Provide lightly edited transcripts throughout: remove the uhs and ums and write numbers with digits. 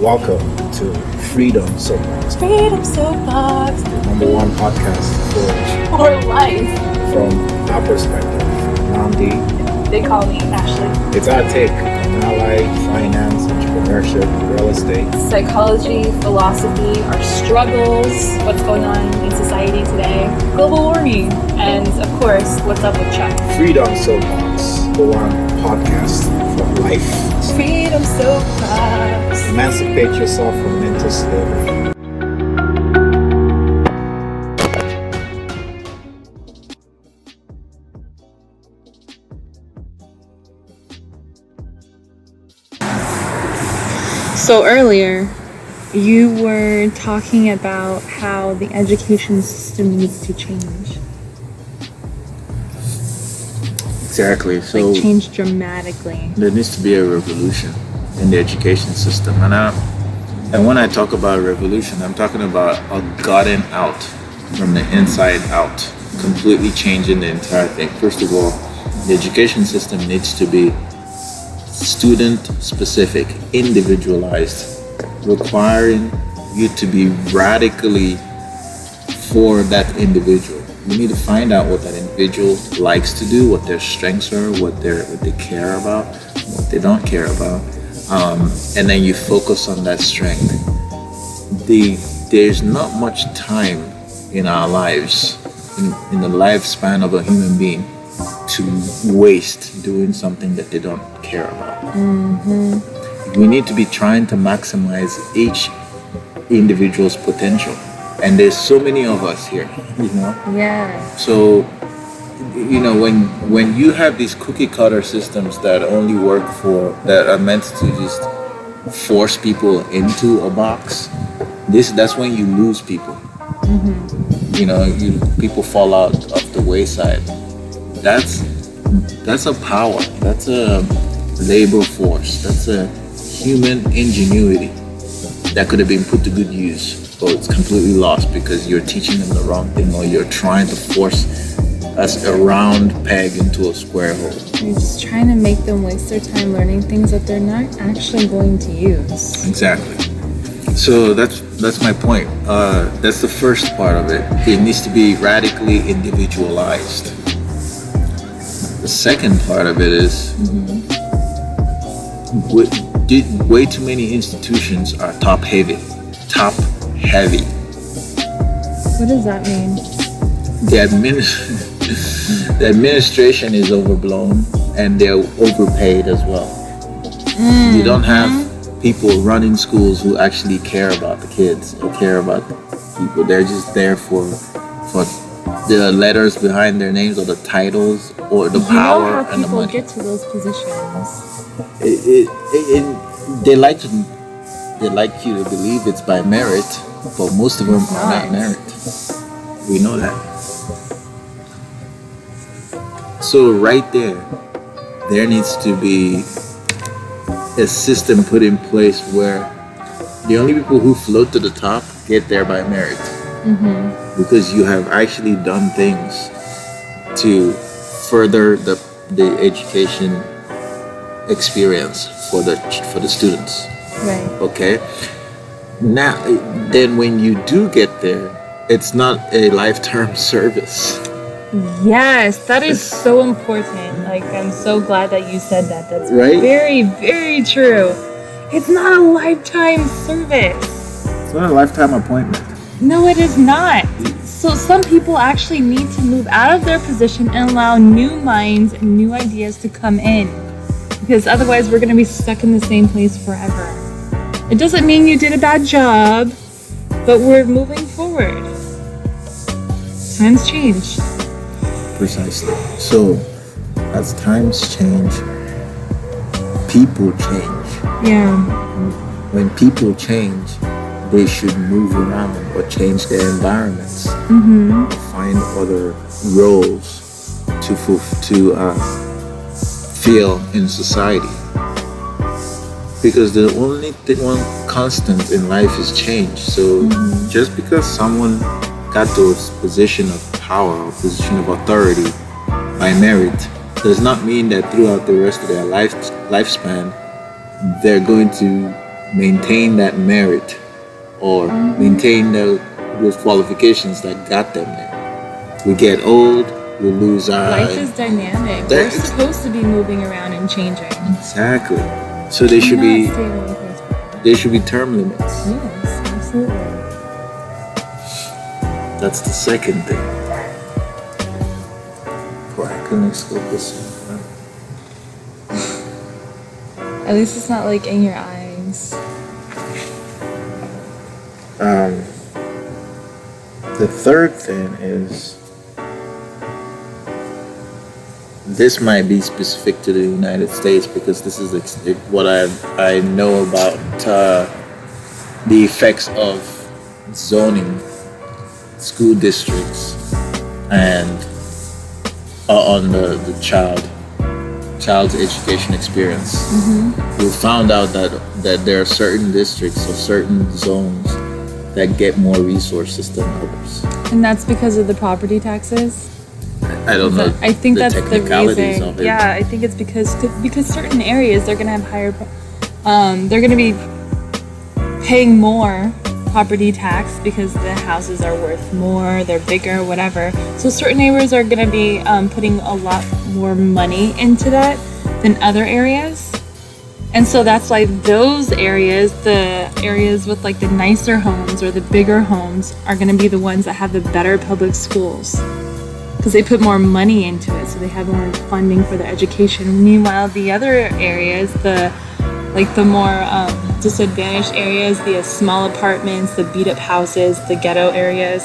Welcome to Freedom Soapbox, Freedom Soapbox. the number one podcast For life. from our perspective. Nnamdi. They call me Ashley. It's our take on ally, finance, entrepreneurship, real estate. Psychology, philosophy, our struggles, what's going on in society today, global warming, and of course, what's up with Chuck. Freedom Soapbox, the one podcast for life. Freedom Soapbox. Emancipate yourself from mental slavery. So earlier, you were talking about how the education system needs to change. Exactly. So Change dramatically. there needs to be a revolution in the education system, and when I talk about a revolution, I'm talking about a gutting out from the inside out, completely changing the entire thing. First of all, the education system needs to be student specific, individualized, requiring you to be radically for that individual. You need to find out what that individual likes to do, what their strengths are, what they care about, what they don't care about, and then you focus on that strength. There's not much time in our lives, in the lifespan of a human being, to waste doing something that they don't care about. We need to be trying to maximize each individual's potential, and there's so many of us here, Yeah. so when you have these cookie cutter systems that only work that are meant to just force people into a box, that's when you lose people. People fall out of the wayside. That's a power. That's a labor force. That's a human ingenuity that could have been put to good use, but it's completely lost because you're teaching them the wrong thing, or you're trying to force a round peg into a square hole. You're just trying to make them waste their time learning things that they're not actually going to use. Exactly. So that's my point. That's the first part of it. It needs to be radically individualized. The second part of it is way too many institutions are top heavy. What does that mean? The administration is overblown, and they're overpaid as well. You don't have people running schools who actually care about the kids or care about the people. They're just there for the letters behind their names, or the titles, or the power and the money. People get to those positions. They like you to believe it's by merit, but most of them are not merit. We know that. So right there needs to be a system put in place where the only people who float to the top get there by merit, because you have actually done things to further the education experience for the students. Right. Okay. Now, then when you do get there, it's not a lifetime service. Yes, that is so important. I'm so glad that you said that. That's Right? very, very true. It's not a lifetime service. It's not a lifetime appointment. No, it is not. So some people actually need to move out of their position and allow new minds and new ideas to come in. Because otherwise we're going to be stuck in the same place forever. It doesn't mean you did a bad job, but we're moving forward. Times change. Precisely. So, as times change, people change. Yeah. When people change, they should move around or change their environments, find other roles to fill in society. Because the only one constant in life is change. So just because someone got to a position of power or position of authority by merit does not mean that throughout the rest of their lifespan they're going to maintain that merit or maintain those qualifications that got them there. We get old, we lose our Life is dynamic. We're supposed to be moving around and changing. Exactly. So there should Cannot stay in one place forever. there should be term limits. Yes, absolutely. That's the second thing. Boy, I couldn't explain this. At least it's not like in your eyes. The third thing is, this might be specific to the United States because this is what I know about the effects of zoning school districts and on the child's education experience. We found out that there are certain districts or certain zones that get more resources than others. And that's because of the property taxes? I don't know. I think that's the technicalities reason. of it. Yeah, I think it's because certain areas they're gonna have higher. They're gonna be paying more property tax because the houses are worth more. They're bigger, whatever. So certain areas are gonna be putting a lot more money into that than other areas. And so that's why those areas, the areas with like the nicer homes or the bigger homes, are gonna be the ones that have the better public schools. Because they put more money into it, so they have more funding for their education. Meanwhile, the other areas, the more disadvantaged areas, the small apartments, the beat up houses, the ghetto areas,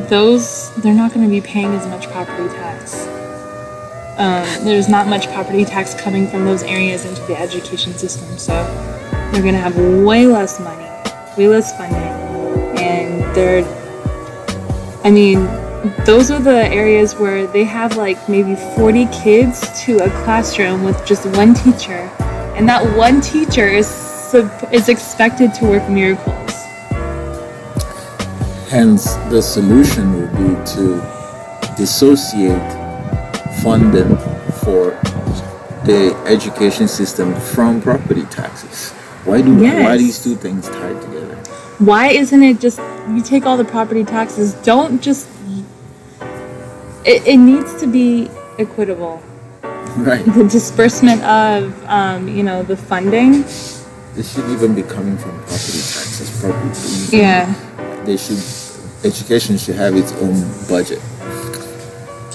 those, they're not gonna be paying as much property tax. There's not much property tax coming from those areas into the education system, so they're gonna have way less money, way less funding, and those are the areas where they have like maybe 40 kids to a classroom with just one teacher, and that one teacher is expected to work miracles. Hence, the solution would be to dissociate funding for the education system from property taxes. Why these two things tied together? Why isn't it just you take all the property taxes? Don't just. It needs to be equitable. Right. The disbursement of the funding. This should even be coming from property taxes. Yeah. Education should have its own budget.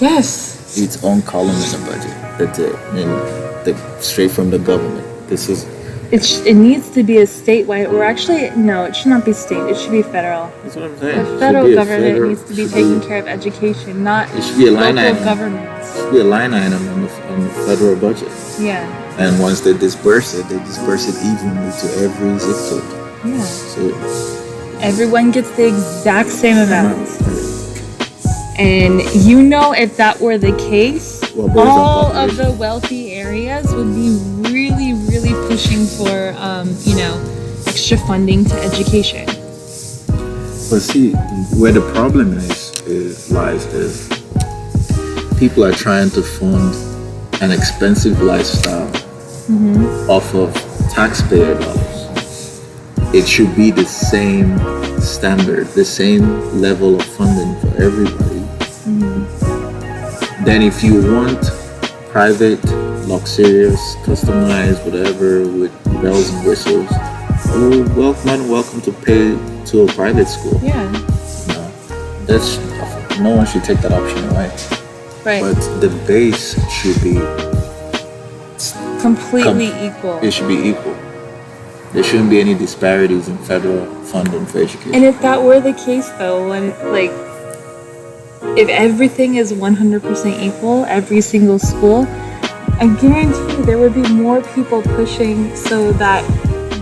Yes. Its own column in the budget. That's it. And straight from the government. It needs to be a statewide, or actually, no, it should not be state. It should be federal. That's what I'm saying. The federal government needs to be taking care of education, not it should be a line local item. governments. It should be a line item on the federal budget. Yeah. And once they disperse it evenly to every zip code. Yeah. So everyone gets the exact same amount. And if that were the case, all of the wealthy areas would be really, really pushing for, extra funding to education. But see, where the problem lies is people are trying to fund an expensive lifestyle off of taxpayer dollars. It should be the same standard, the same level of funding for everybody. Then if you want private, luxurious, customized, whatever, with bells and whistles, welcome to pay to a private school. Yeah. No one should take that option away. Right. But the base should be completely equal. It should be equal. There shouldn't be any disparities in federal funding for education. And if that were the case, though, if everything is 100% equal, every single school, I guarantee you there would be more people pushing so that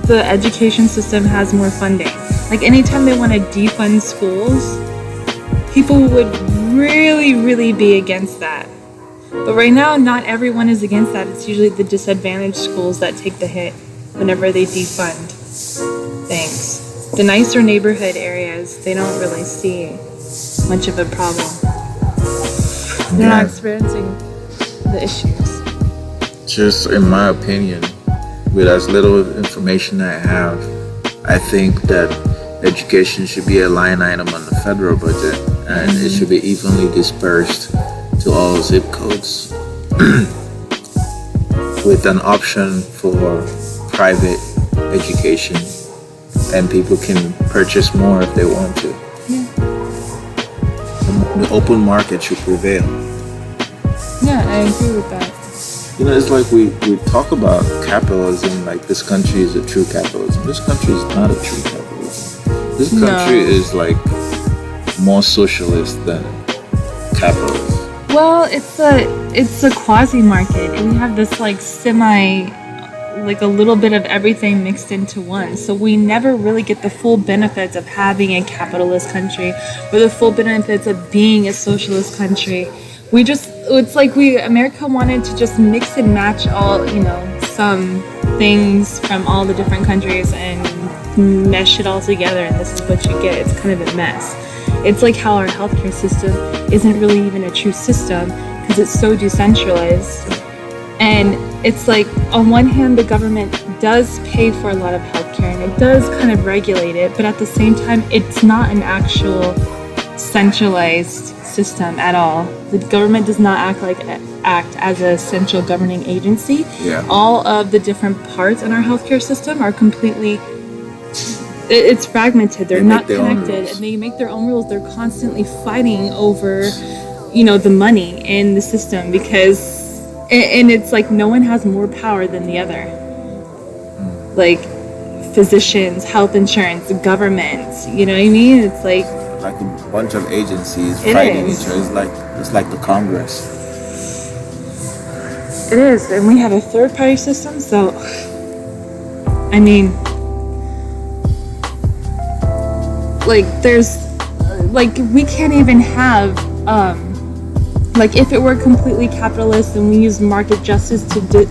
the education system has more funding. Like anytime they want to defund schools, people would really, really be against that. But right now, not everyone is against that. It's usually the disadvantaged schools that take the hit whenever they defund things. The nicer neighborhood areas, they don't really see much of a problem. They're not experiencing the issues. Just in my opinion, with as little information I have, I think that education should be a line item on the federal budget, and it should be evenly dispersed to all zip codes with an option for private education, and people can purchase more if they want to. Yeah. The open market should prevail. Yeah, I agree with that. You know, it's like we talk about capitalism like this country is a true capitalism. This country is not a true capitalism. This country is like more socialist than capitalist. Well, it's a quasi market, and we have this like like a little bit of everything mixed into one. So we never really get the full benefits of having a capitalist country or the full benefits of being a socialist country. It's like America wanted to just mix and match all, some things from all the different countries and mesh it all together, and this is what you get. It's kind of a mess. It's like how our healthcare system isn't really even a true system because it's so decentralized. And it's like, on one hand, the government does pay for a lot of healthcare and it does kind of regulate it, but at the same time, it's not an actual centralized system at all. The government does not act as a central governing agency. Yeah. All of the different parts in our healthcare system are completely, it's fragmented. They're not connected, and they make their own rules. They're constantly fighting over, the money in the system because, and it's like no one has more power than the other. Like physicians, health insurance, government. You know what I mean? It's like a bunch of agencies fighting each other. It's like the Congress. It is, and we have a third party system, so I mean, like there's like we can't even have like if it were completely capitalist and we use market justice to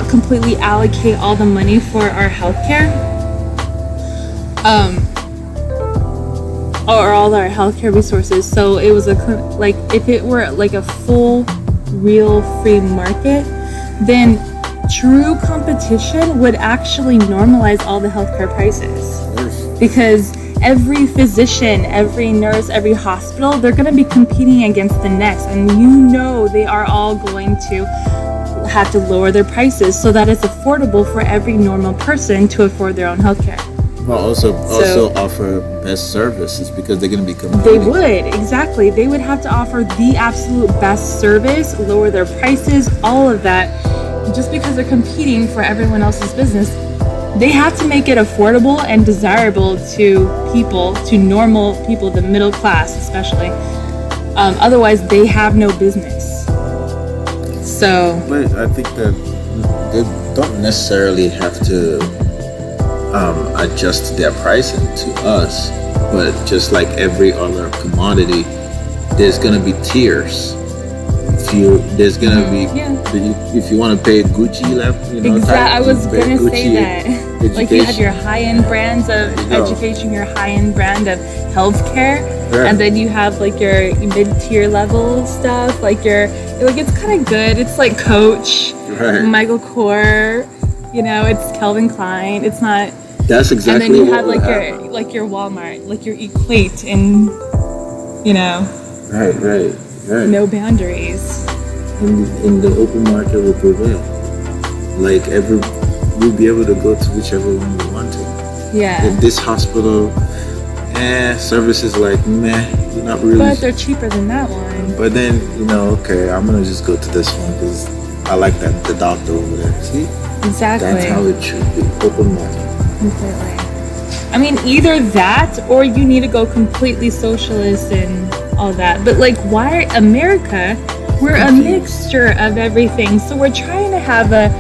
completely allocate all the money for our healthcare, or all our healthcare resources. So it was like if it were like a full, real free market, then true competition would actually normalize all the healthcare prices. Because every physician, every nurse, every hospital, they're going to be competing against the next, and they are all going to have to lower their prices so that it's affordable for every normal person to afford their own healthcare. Well, also offer best services because they're going to be competing. They would, exactly. They would have to offer the absolute best service, lower their prices, all of that. Just because they're competing for everyone else's business, they have to make it affordable and desirable to people, to normal people, the middle class especially. Otherwise, they have no business. So. But I think that they don't necessarily have to adjust their pricing to us, but just like every other commodity, there's gonna be tiers. There's gonna be if you want to pay Gucci left, Exactly, I was gonna say that. Education. Like you have your high-end brands of education, your high-end brand of healthcare, and then you have like your mid-tier level stuff. It's kind of good. It's like Coach, Michael Kors, it's Calvin Klein. It's not. That's exactly. And then you have your Walmart, like your Equate, and Right. No boundaries. In the open market will prevail. Like we'll be able to go to whichever one we want to. Yeah. In this hospital, services like you're not really. But they're cheaper than that one. But then okay, I'm gonna just go to this one because I like the doctor over there. See? Exactly. That's how it should be. Open market. Completely. I mean, either that or you need to go completely socialist and all that. But why America? We're a mixture of everything. So we're trying to have a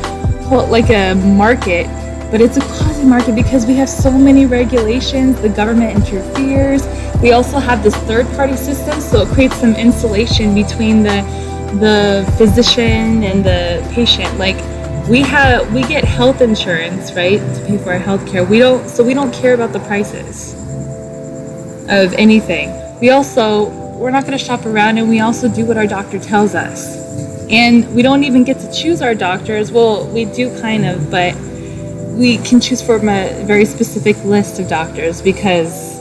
market, but it's a quasi market because we have so many regulations. The government interferes. We also have this third party system, so it creates some insulation between the physician and the patient. We get health insurance, right, to pay for our health care. We don't care about the prices of anything. We're not going to shop around, and we also do what our doctor tells us. And we don't even get to choose our doctors. Well, we do kind of, but we can choose from a very specific list of doctors because,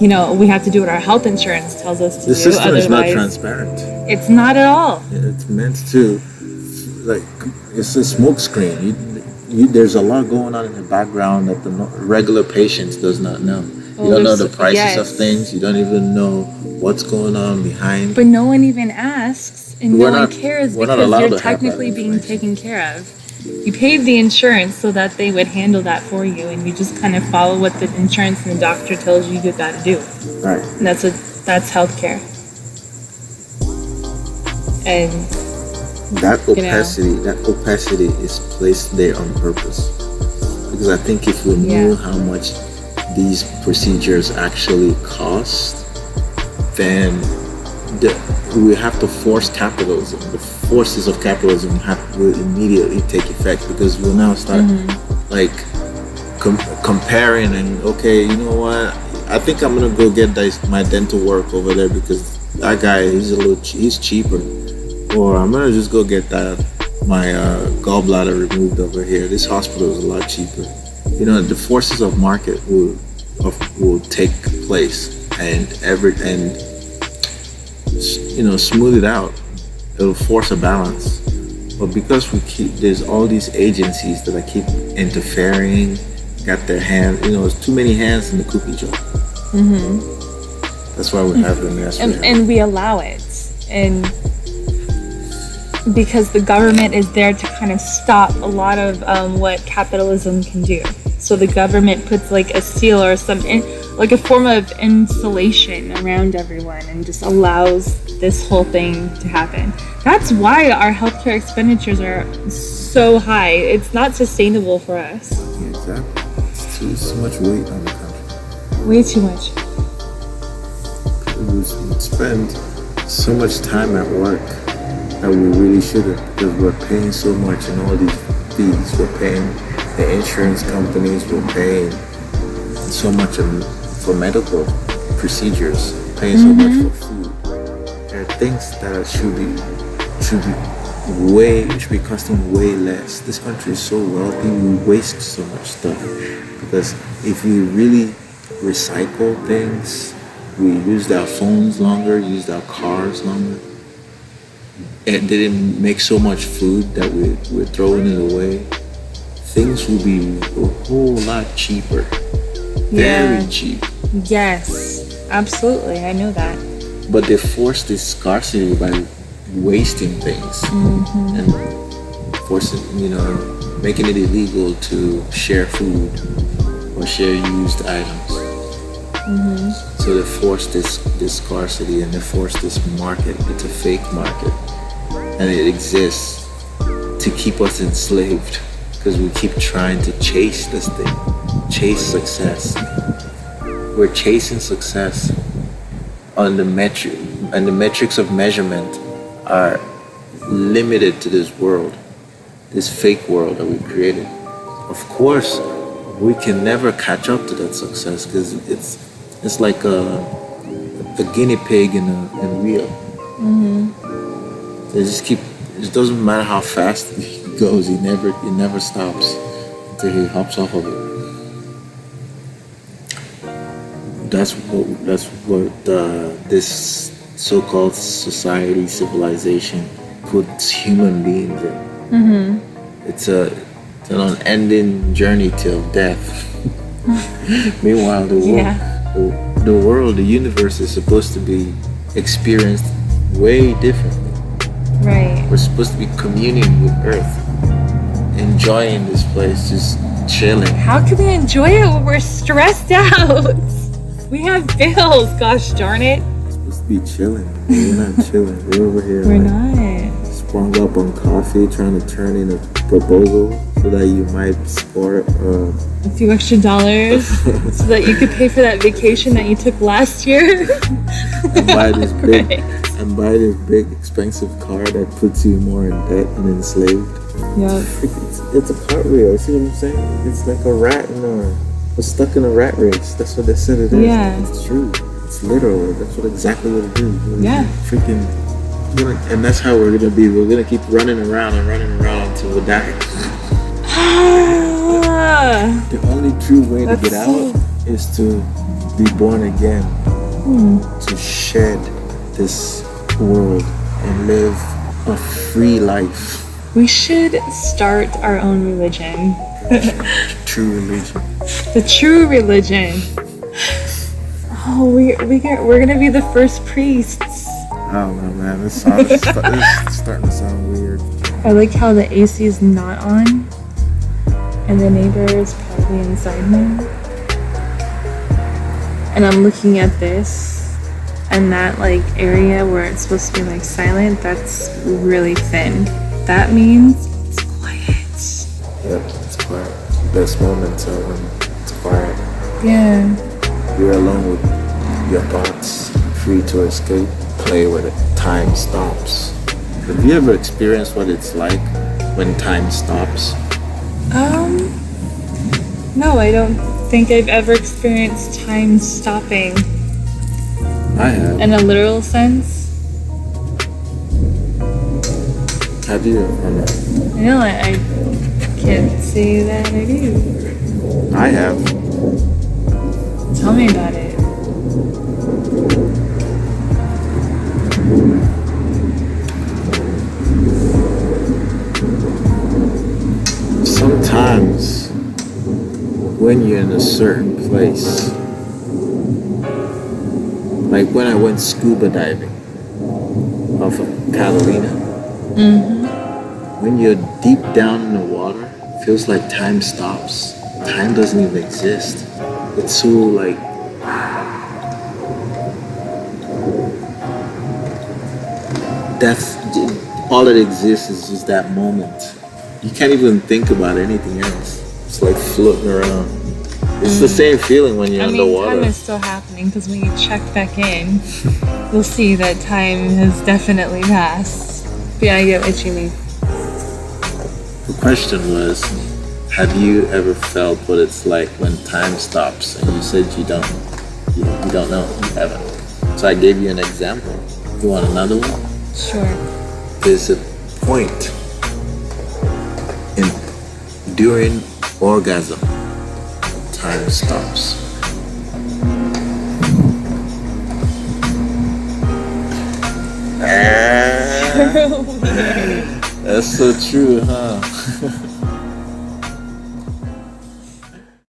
you know, we have to do what our health insurance tells us to do. The system is not Otherwise, transparent. it's not at all. It's meant to, like, it's a smoke screen. There's a lot going on in the background that the regular patient does not know. You don't know the prices of things. You don't even know what's going on behind. But no one even asks, and no one cares because you're technically being taken care of. You paid the insurance so that they would handle that for you, and you just kind of follow what the insurance and the doctor tells you got to do. Right. And that's healthcare. And that opacity is placed there on purpose. Because I think if we knew how much these procedures actually cost, then we have to force capitalism. The forces of capitalism will immediately take effect, because we'll now start like comparing and, okay, you know what? I think I'm gonna go get my dental work over there because that guy he's cheaper, or I'm gonna just go get my gallbladder removed over here. This hospital is a lot cheaper. You know, the forces of market will take place and you know, smooth it out. It'll force a balance. But because there's all these agencies that keep interfering, got their hand, you know, there's too many hands in the cookie jar. That's why we have the mess. And we allow it, and because the government is there to kind of stop a lot of what capitalism can do. So the government puts like a seal or something, like a form of insulation around everyone, and just allows this whole thing to happen. That's why our healthcare expenditures are so high. It's not sustainable for us. Yeah, exactly. It's too much weight on the country. Way too much. We spend so much time at work that we really shouldn't, because we're paying so much in all these fees. We're paying the insurance companies, we're paying so much for medical procedures, paying so much for food. There are things that should be costing way less. This country is so wealthy, we waste so much stuff, because if we really recycle things, we used our phones longer, used our cars longer, and didn't make so much food that we're throwing it away, things will be a whole lot cheaper. Very cheap. Yes, absolutely. I know that. But they force this scarcity by wasting things and forcing, you know, making it illegal to share food or share used items. So they force this scarcity, and they force this market. It's a fake market, and it exists to keep us enslaved, because we keep trying to chase this thing, chase success. We're chasing success on the metric, and the metrics of measurement are limited to this world, this fake world that we created. Of course, we can never catch up to that success, because it's like a guinea pig in a wheel. They just keep. It doesn't matter how fast he goes. He never stops until he hops off of it. That's what this so-called society, civilization puts human beings in. It's an unending journey till death. Meanwhile, the world, the universe is supposed to be experienced way differently. Right. We're supposed to be communing with Earth, enjoying this place, just chilling. How can we enjoy it when we're stressed out? We have bills, gosh darn it. We're supposed to be chilling. We're not chilling. We're over here. We're not. Sprung up on coffee, trying to turn in a proposal so that you might score a few extra dollars so that you could pay for that vacation that you took last year. and buy this big expensive car that puts you more in debt and enslaved. It's a cartwheel. You see what I'm saying? It's like a rat we're stuck in a rat race. That's what they said it is. Yeah. It's true. It's literal. That's exactly what it is. And that's how we're gonna be. We're gonna keep running around until we die. way to get out is to be born again, to shed this world and live a free life. We should start our own religion. True religion. The true religion. Oh, we're gonna be the first priests. I don't know, man. This is starting to sound weird. I like how the AC is not on, and the neighbor is probably inside now. And I'm looking at this, and that like area where it's supposed to be like silent, that's really thin. That means it's quiet. Yep, it's quiet. Best moments are when it's quiet. Yeah. You're alone with your thoughts, free to escape, play with it. Time stops. Have you ever experienced what it's like when time stops? No, I don't think I've ever experienced time stopping. I have. In a literal sense? Have you? No, I can't say that I do. I have. Tell me about it. Sometimes when you're in a certain place, like when I went scuba diving off of Catalina, when you're deep down in the water, it feels like time stops. Time doesn't even exist. It's so like that's all that exists is just that moment. You can't even think about anything else. It's like floating around. It's the same feeling when you're underwater. Time is still happening because when you check back in, you'll see that time has definitely passed. But yeah, I get what you mean. The question was, have you ever felt what it's like when time stops? And you said you don't. You don't know. You haven't. So I gave you an example. You want another one? Sure. There's a point during orgasm, time stops. That's so true, huh?